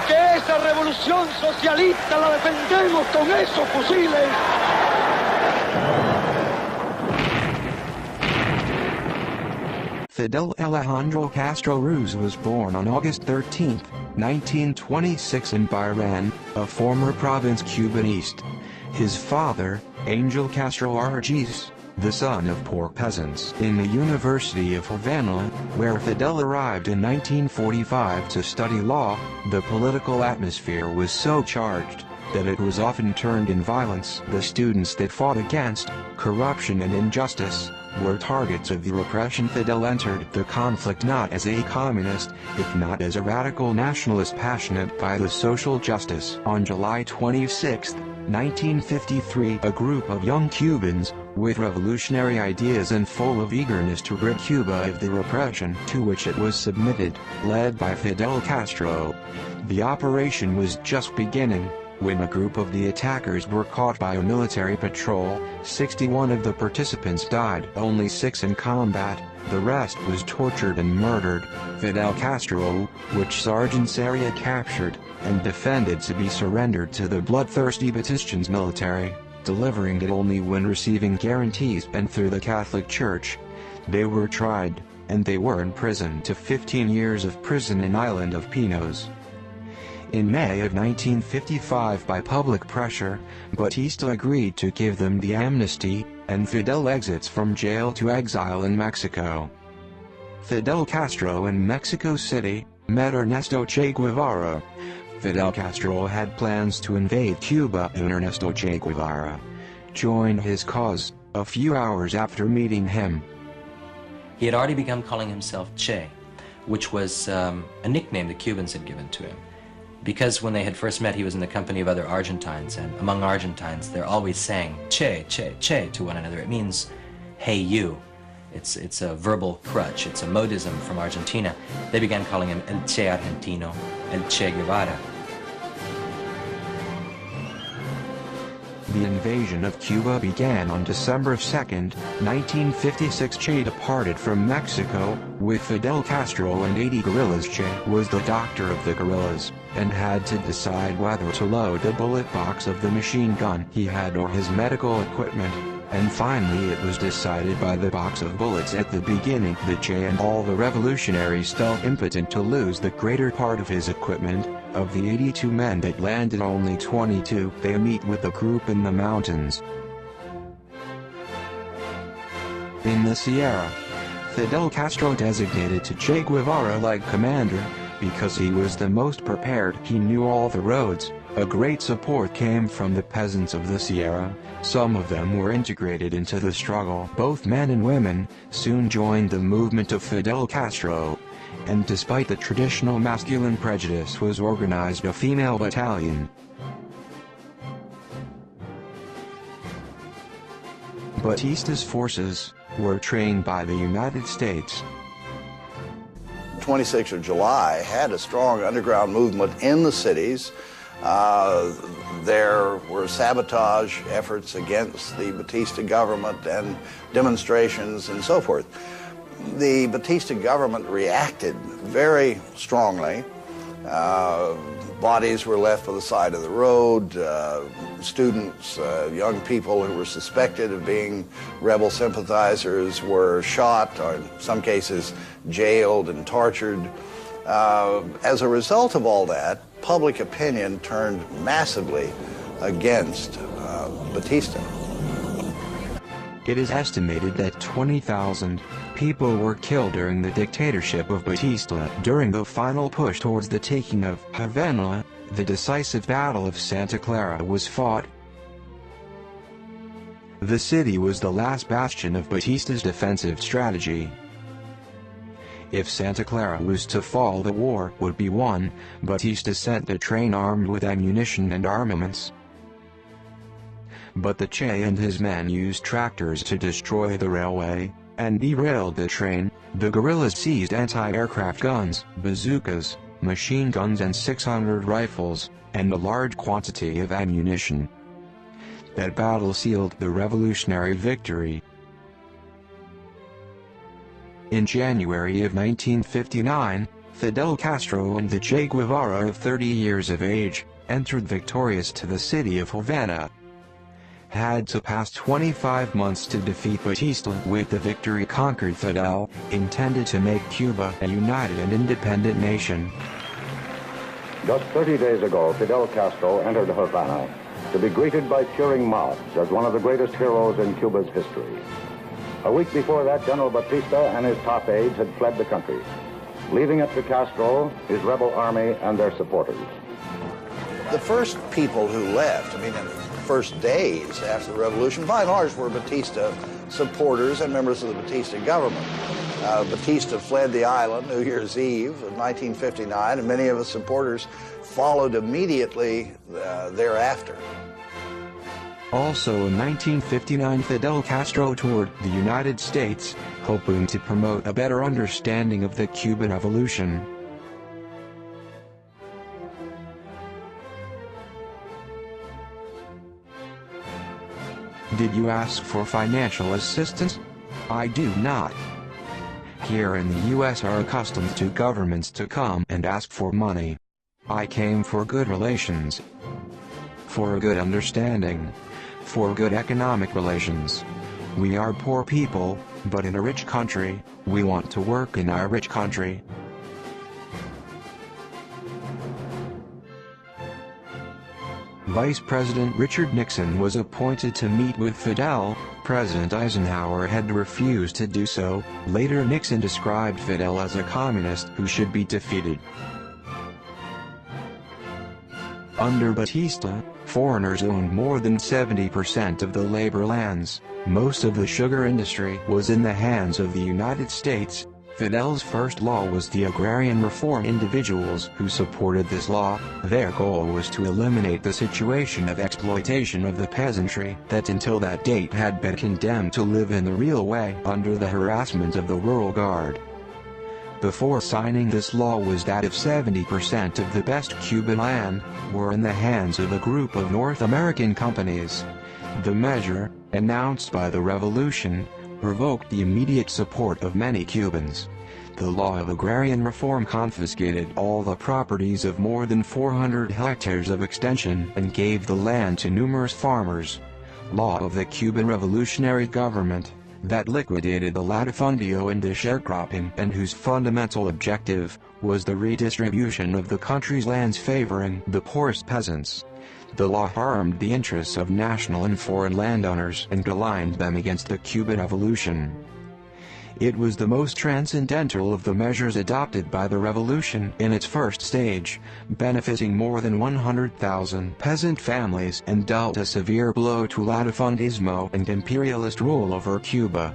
que esa revolución socialista la defendemos con esos fusiles. Fidel Alejandro Castro Ruz was born on August 13, 1926 in Bahrain, a former province Cuban East. His father, Angel Castro Argis, the son of poor peasants in the University of Havana, where Fidel arrived in 1945 to study law. The political atmosphere was so charged that it was often turned in violence. The students that fought against corruption and injustice were targets of the repression. Fidel entered the conflict not as a communist, if not as a radical nationalist passionate by the social justice. On July 26, 1953, a group of young Cubans, with revolutionary ideas and full of eagerness to rid Cuba of the repression to which it was submitted, led by Fidel Castro. The operation was just beginning when a group of the attackers were caught by a military patrol. 61 of the participants died, only 6 in combat, the rest was tortured and murdered. Fidel Castro, which Sergeant Sarria captured and defended to be surrendered to the bloodthirsty Batistians military, delivering it only when receiving guarantees and through the Catholic Church. They were tried, and they were imprisoned to 15 years of prison in Island of Pinos. In May of 1955, by public pressure, Batista agreed to give them the amnesty, and Fidel exits from jail to exile in Mexico. Fidel Castro in Mexico City met Ernesto Che Guevara. Fidel Castro had plans to invade Cuba, and Ernesto Che Guevara joined his cause a few hours after meeting him. He had already begun calling himself Che, which was a nickname the Cubans had given to him. Because when they had first met, he was in the company of other Argentines, and among Argentines, they're always saying Che, Che, Che to one another. It means, hey you. It's a verbal crutch. It's a modism from Argentina. They began calling him El Che Argentino, El Che Guevara. The invasion of Cuba began on December 2, 1956. Che departed from Mexico with Fidel Castro and 80 guerrillas. Che was the doctor of the guerrillas, and had to decide whether to load the bullet box of the machine gun he had or his medical equipment, and finally it was decided by the box of bullets. At the beginning, the Che and all the revolutionaries felt impotent to lose the greater part of his equipment. Of the 82 men that landed, only 22. They meet with the group in the mountains. In the Sierra, Fidel Castro designated to Che Guevara like commander, because he was the most prepared. He knew all the roads. A great support came from the peasants of the Sierra. Some of them were integrated into the struggle. Both men and women soon joined the movement of Fidel Castro, and despite the traditional masculine prejudice, was organized a female battalion. Batista's forces were trained by the United States. 26th of July had a strong underground movement in the cities. There were sabotage efforts against the Batista government and demonstrations and so forth. The Batista government reacted very strongly. Bodies were left by the side of the road. Students, young people who were suspected of being rebel sympathizers were shot, or in some cases jailed and tortured. As a result of all that, public opinion turned massively against Batista. It is estimated that 20,000 people were killed during the dictatorship of Batista. During the final push towards the taking of Havana, the decisive Battle of Santa Clara was fought. The city was the last bastion of Batista's defensive strategy. If Santa Clara was to fall, the war would be won. Batista sent the train armed with ammunition and armaments. But the Che and his men used tractors to destroy the railway and derailed the train. The guerrillas seized anti-aircraft guns, bazookas, machine guns and 600 rifles, and a large quantity of ammunition. That battle sealed the revolutionary victory. In January of 1959, Fidel Castro and the Che Guevara of 30 years of age, entered victorious to the city of Havana. Had to pass 25 months to defeat Batista. With the victory conquered Fidel, intended to make Cuba a united and independent nation. Just 30 days ago, Fidel Castro entered Havana to be greeted by cheering mobs as one of the greatest heroes in Cuba's history. A week before that, General Batista and his top aides had fled the country, leaving it to Castro, his rebel army, and their supporters. The first people who left, in the first days after the revolution, by and large, were Batista supporters and members of the Batista government. Batista fled the island New Year's Eve of 1959, and many of his supporters followed immediately thereafter. Also in 1959, Fidel Castro toured the United States, hoping to promote a better understanding of the Cuban Revolution. Did you ask for financial assistance? I do not. Here in the U.S. are accustomed to governments to come and ask for money. I came for good relations, for a good understanding, for good economic relations. We are poor people, but in a rich country, we want to work in our rich country. Vice President Richard Nixon was appointed to meet with Fidel. President Eisenhower had refused to do so. Later, Nixon described Fidel as a communist who should be defeated. Under Batista, foreigners owned more than 70% of the labor lands. Most of the sugar industry was in the hands of the United States. Fidel's first law was the Agrarian Reform. Individuals who supported this law, their goal was to eliminate the situation of exploitation of the peasantry that until that date had been condemned to live in the real way under the harassment of the rural guard. Before signing this law was that if 70% of the best Cuban land were in the hands of a group of North American companies. The measure, announced by the revolution, provoked the immediate support of many Cubans. The law of agrarian reform confiscated all the properties of more than 400 hectares of extension and gave the land to numerous farmers. Law of the Cuban Revolutionary Government, that liquidated the latifundio and the sharecropping, and whose fundamental objective was the redistribution of the country's lands favoring the poorest peasants. The law harmed the interests of national and foreign landowners and aligned them against the Cuban Revolution. It was the most transcendental of the measures adopted by the revolution in its first stage, benefiting more than 100,000 peasant families and dealt a severe blow to latifundismo and imperialist rule over Cuba.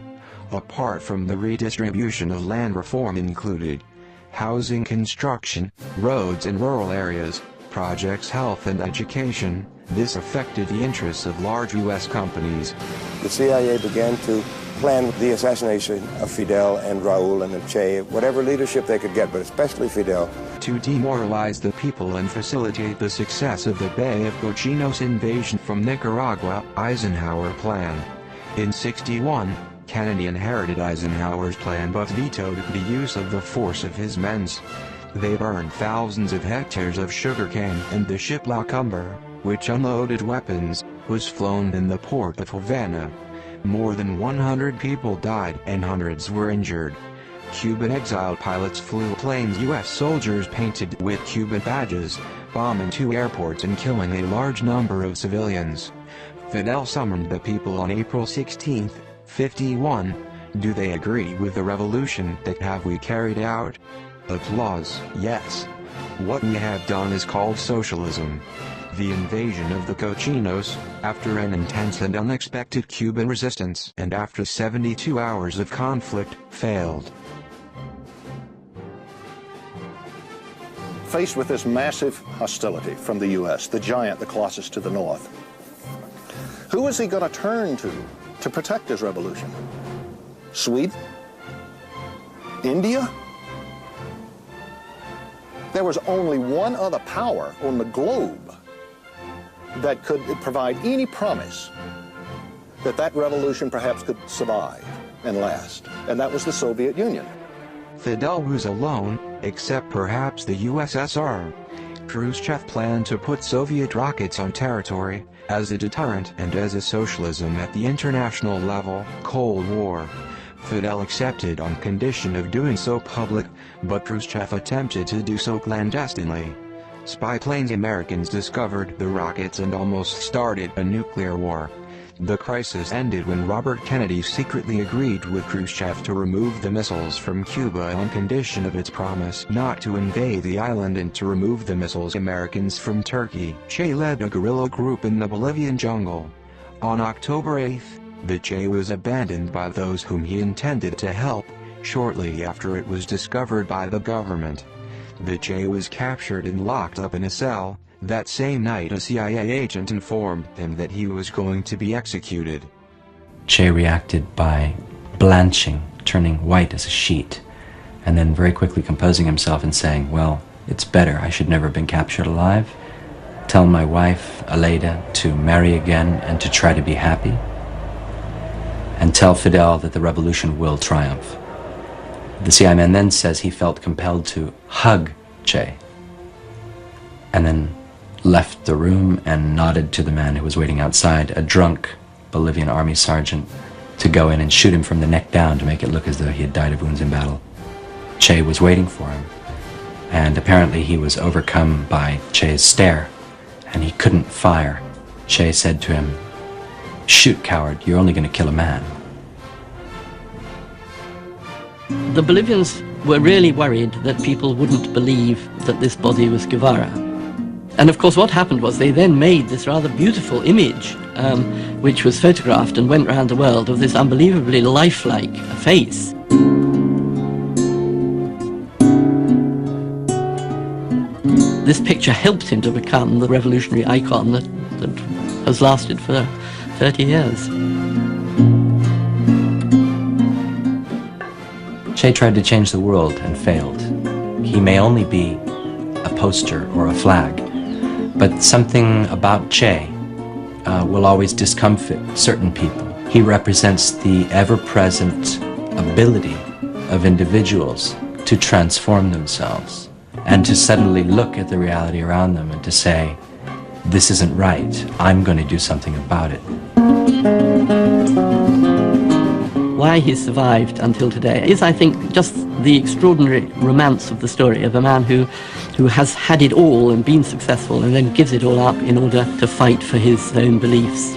Apart from the redistribution of land, reform included housing construction, roads in rural areas, projects, health and education. This affected the interests of large U.S. companies. The CIA began to plan the assassination of Fidel and Raul and Che, whatever leadership they could get, but especially Fidel. To demoralize the people and facilitate the success of the Bay of Cochinos invasion from Nicaragua, Eisenhower planned. In '61, Kennedy inherited Eisenhower's plan but vetoed the use of the force of his men. They burned thousands of hectares of sugarcane, and the ship La Cumbre, which unloaded weapons, was flown in the port of Havana. More than 100 people died and hundreds were injured. Cuban exiled pilots flew planes U.S. soldiers painted with Cuban badges, bombing 2 airports and killing a large number of civilians. Fidel summoned the people on April 16, '51. Do they agree with the revolution that have we carried out? Applause. Yes. What we have done is called socialism. The invasion of the Cochinos, after an intense and unexpected Cuban resistance and after 72 hours of conflict, failed. Faced with this massive hostility from the U.S., the giant, the Colossus to the north, who is he going to turn to protect his revolution? Sweden? India? There was only one other power on the globe that could provide any promise that that revolution perhaps could survive and last, and that was the Soviet Union. Fidel was alone, except perhaps the USSR. Khrushchev planned to put Soviet rockets on territory, as a deterrent and as a socialism at the international level. Cold War. Fidel accepted on condition of doing so public, but Khrushchev attempted to do so clandestinely. Spy planes. Americans discovered the rockets and almost started a nuclear war. The crisis ended when Robert Kennedy secretly agreed with Khrushchev to remove the missiles from Cuba on condition of its promise not to invade the island and to remove the missiles Americans from Turkey. Che led a guerrilla group in the Bolivian jungle. On October 8, the Che was abandoned by those whom he intended to help, shortly after it was discovered by the government. The Che was captured and locked up in a cell. That same night a CIA agent informed him that he was going to be executed. Che reacted by blanching, turning white as a sheet, and then very quickly composing himself and saying, well, it's better, I should never have been captured alive. Tell my wife, Aleida, to marry again and to try to be happy. And tell Fidel that the revolution will triumph. The CIA man then says he felt compelled to hug Che, and then left the room and nodded to the man who was waiting outside, a drunk Bolivian army sergeant, to go in and shoot him from the neck down to make it look as though he had died of wounds in battle. Che was waiting for him, and apparently he was overcome by Che's stare, and he couldn't fire. Che said to him, "Shoot, coward, you're only going to kill a man." The Bolivians were really worried that people wouldn't believe that this body was Guevara. And of course what happened was they then made this rather beautiful image, which was photographed and went around the world, of this unbelievably lifelike face. This picture helped him to become the revolutionary icon that has lasted for 30 years. Che tried to change the world and failed. He may only be a poster or a flag, but something about Che will always discomfit certain people. He represents the ever-present ability of individuals to transform themselves and to suddenly look at the reality around them and to say, this isn't right, I'm going to do something about it. Why he survived until today is, I think, just the extraordinary romance of the story of a man who has had it all and been successful and then gives it all up in order to fight for his own beliefs.